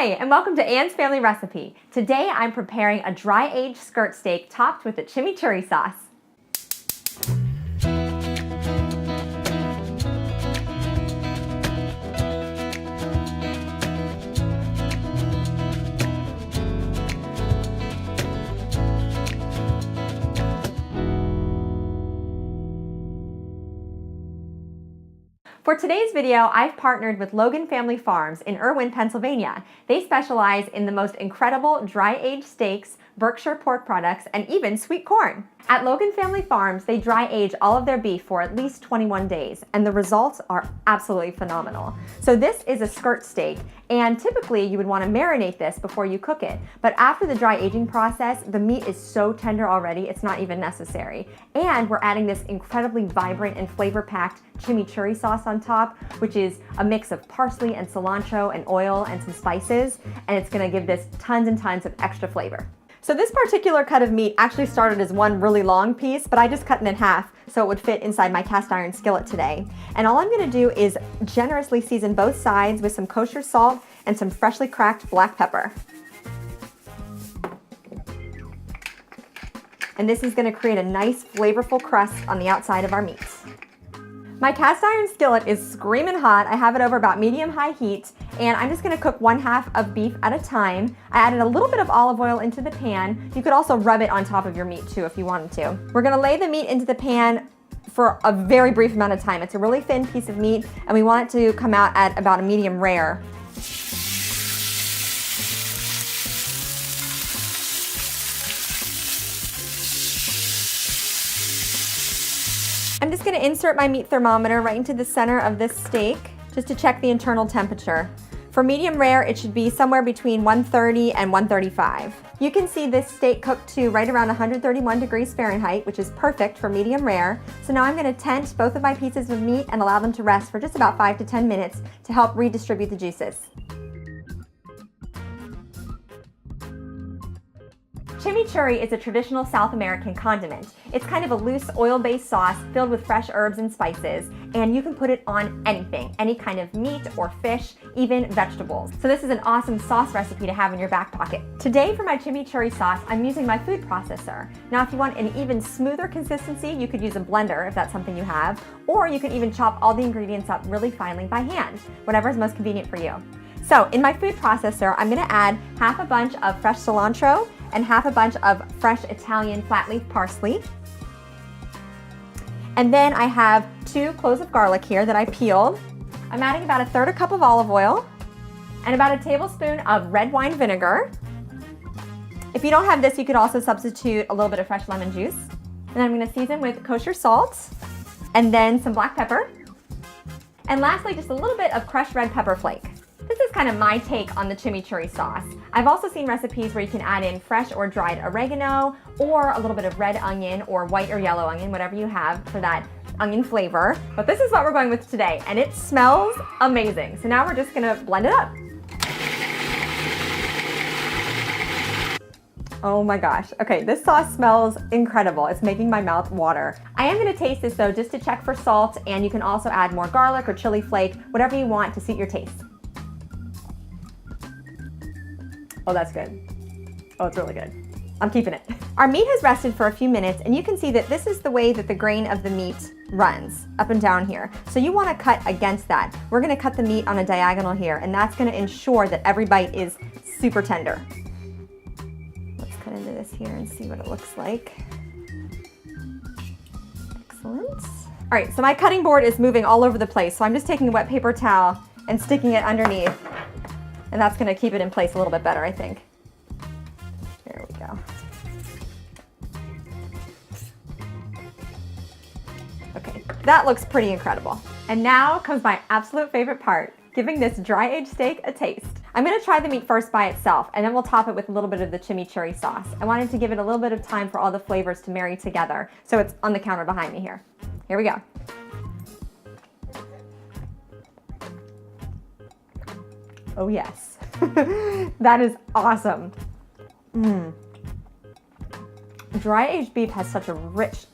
Hi, and welcome to Anne's Family Recipe. Today I'm preparing a dry-aged skirt steak topped with a chimichurri sauce. For today's video, I've partnered with Logan Family Farms in Irwin, Pennsylvania. They specialize in the most incredible dry-aged steaks, Berkshire pork products, and even sweet corn. At Logan Family Farms, they dry-age all of their beef for at least 21 days, and the results are absolutely phenomenal. So this is a skirt steak, and typically you would want to marinate this before you cook it. But after the dry aging process, the meat is so tender already, it's not even necessary. And we're adding this incredibly vibrant and flavor-packed chimichurri sauce on top, which is a mix of parsley and cilantro and oil and some spices, and it's going to give this tons and tons of extra flavor. So this particular cut of meat actually started as one really long piece, but I just cut it in half so it would fit inside my cast iron skillet today. And all I'm going to do is generously season both sides with some kosher salt and some freshly cracked black pepper. And this is going to create a nice flavorful crust on the outside of our meat. My cast iron skillet is screaming hot. I have it over about medium-high heat, and I'm just gonna cook 1/2 of beef at a time. I added a little bit of olive oil into the pan. You could also rub it on top of your meat too if you wanted to. We're gonna lay the meat into the pan for a very brief amount of time. It's a really thin piece of meat, and we want it to come out at about a medium rare. I'm just going to insert my meat thermometer right into the center of this steak just to check the internal temperature. For medium rare, it should be somewhere between 130 and 135. You can see this steak cooked to right around 131 degrees Fahrenheit, which is perfect for medium rare. So now I'm going to tent both of my pieces of meat and allow them to rest for just about 5 to 10 minutes to help redistribute the juices. Chimichurri is a traditional South American condiment. It's kind of a loose oil-based sauce filled with fresh herbs and spices, and you can put it on anything, any kind of meat or fish, even vegetables. So this is an awesome sauce recipe to have in your back pocket. Today for my chimichurri sauce, I'm using my food processor. Now if you want an even smoother consistency, you could use a blender if that's something you have, or you can even chop all the ingredients up really finely by hand, whatever is most convenient for you. So in my food processor, I'm gonna add 1/2 bunch of fresh cilantro and 1/2 bunch of fresh Italian flat leaf parsley. And then I have 2 cloves of garlic here that I peeled. I'm adding about 1/3 cup of olive oil and about 1 tablespoon of red wine vinegar. If you don't have this, you could also substitute a little bit of fresh lemon juice. And then I'm gonna season with kosher salt and then some black pepper. And lastly, just a little bit of crushed red pepper flake. This is kind of my take on the chimichurri sauce. I've also seen recipes where you can add in fresh or dried oregano or a little bit of red onion or white or yellow onion, whatever you have for that onion flavor. But this is what we're going with today, and it smells amazing. So now we're just gonna blend it up. Oh my gosh. Okay, this sauce smells incredible. It's making my mouth water. I am gonna taste this though just to check for salt, and you can also add more garlic or chili flake, whatever you want to suit your taste. Oh, that's good. Oh, it's really good. I'm keeping it. Our meat has rested for a few minutes, and you can see that this is the way that the grain of the meat runs, up and down here. So you want to cut against that. We're going to cut the meat on a diagonal here, and that's going to ensure that every bite is super tender. Let's cut into this here and see what it looks like. Excellent. All right, so my cutting board is moving all over the place, so I'm just taking a wet paper towel and sticking it underneath. And that's gonna keep it in place a little bit better, I think. There we go. Okay, that looks pretty incredible. And now comes my absolute favorite part, giving this dry-aged steak a taste. I'm gonna try the meat first by itself, and then we'll top it with a little bit of the chimichurri sauce. I wanted to give it a little bit of time for all the flavors to marry together, so it's on the counter behind me here. Here we go. Oh yes, that is awesome. Dry-aged beef has such a rich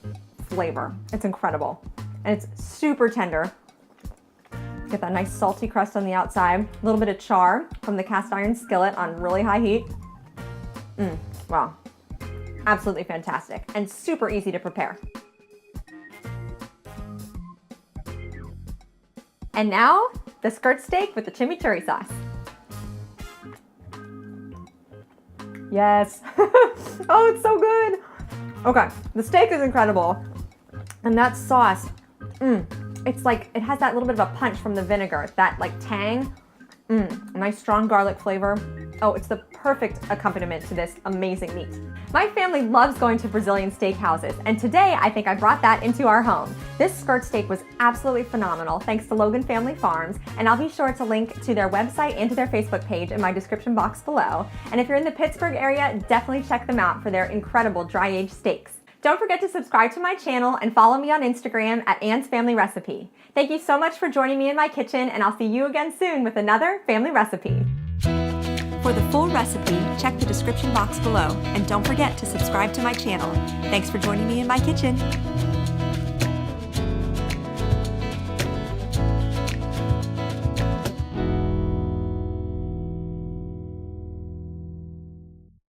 flavor. It's incredible, and it's super tender. Get that nice salty crust on the outside. A little bit of char from the cast iron skillet on really high heat. Wow. Absolutely fantastic and super easy to prepare. And now, the skirt steak with the chimichurri sauce. Yes. Oh, it's so good. Okay, the steak is incredible. And that sauce, it's like, it has that little bit of a punch from the vinegar, that like tang, nice strong garlic flavor. Oh, it's the perfect accompaniment to this amazing meat. My family loves going to Brazilian steakhouses, and today I think I brought that into our home. This skirt steak was absolutely phenomenal thanks to Logan Family Farms, and I'll be sure to link to their website and to their Facebook page in my description box below. And if you're in the Pittsburgh area, definitely check them out for their incredible dry-aged steaks. Don't forget to subscribe to my channel and follow me on Instagram at Ann's Family Recipe. Thank you so much for joining me in my kitchen, and I'll see you again soon with another family recipe. For the full recipe, check the description box below, and don't forget to subscribe to my channel. Thanks for joining me in my kitchen.